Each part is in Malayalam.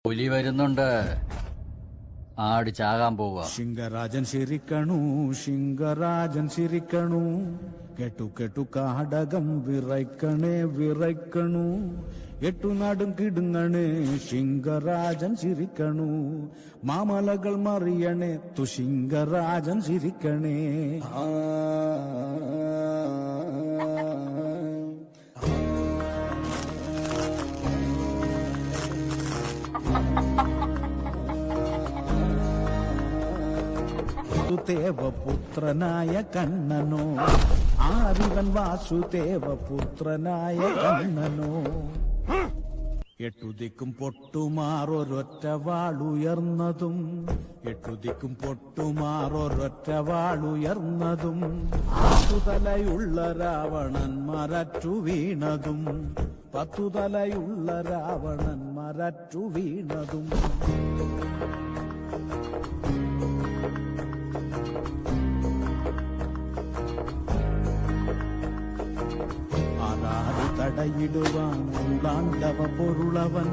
പുലി വരുന്നുണ്ട്. ആട് ചാകാൻ പോവുക. ശിംഗരാജൻ ചിരിക്കണു, ശിംഗരാജൻ ചിരിക്കണു, കെട്ടു കെട്ടു കാടകം വിറയ്ക്കണേ വിറയ്ക്കണു, എട്ടുനാടും കിടുങ്ങണേ ശിംഗരാജൻ ചിരിക്കണു, മാമലകൾ മറിയണേ ശിംഗരാജൻ ചിരിക്കണേ. വാസുദേവപുത്രനായ കണ്ണനോ, ആരിവൻ വാസുദേവപുത്രനായ കണ്ണനോ, എട്ടുദിക്കും പൊട്ടുമാറൊരൊറ്റ വാളുയർന്നതും, എട്ടുദിക്കും പൊട്ടുമാറൊരൊറ്റ വാളുയർന്നതും, പത്തുതലയുള്ള രാവണൻ മരറ്റു വീണതും, പത്തുതലയുള്ള രാവണൻ മരറ്റു വീണതും. തടയിടുവാൻ ഉള്ളാണ്ടവ പൊരുളവൻ,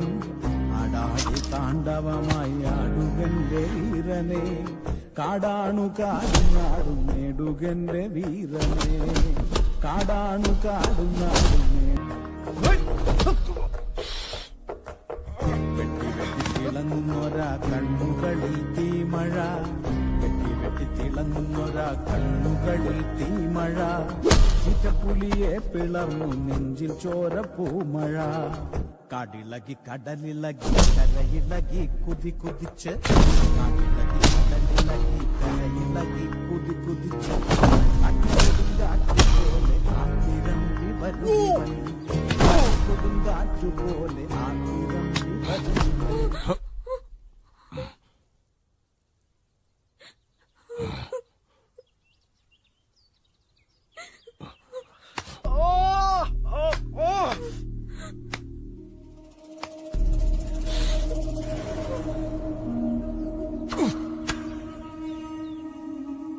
അടാടി താണ്ഡവമായി ആടുകന്റെ വീരനെ, കാടാണു കാടുന്നാടും നേടുകന്റെ വീരനെ, കാടാണു കാടുന്നാടും. വെട്ടി വെട്ടി തിളങ്ങുന്നൊരാ കണ്ണുകളിൽ തീമഴ, വെട്ടി വെട്ടി തിളങ്ങുന്നൊരാ കണ്ണുകളിൽ തീമഴ, ചിറ്റപ്പുലിയെ പിളർന്നു നെഞ്ചിൽ ചോരപ്പൂമഴ, കാടിളകി കടലിളകി കരയിളകി കുതി കുതിച്ച്, കാടിളകി കടലിളകി കരയിളകി കുതി കുതിച്ച്, കൊടുങ്കാറ്റുപോലെ ആത്തിരമ്പി വരുന്നവൻ, കൊടുങ്കാറ്റുപോലെ ആത്തിരമ്പി വരുന്നവൻ.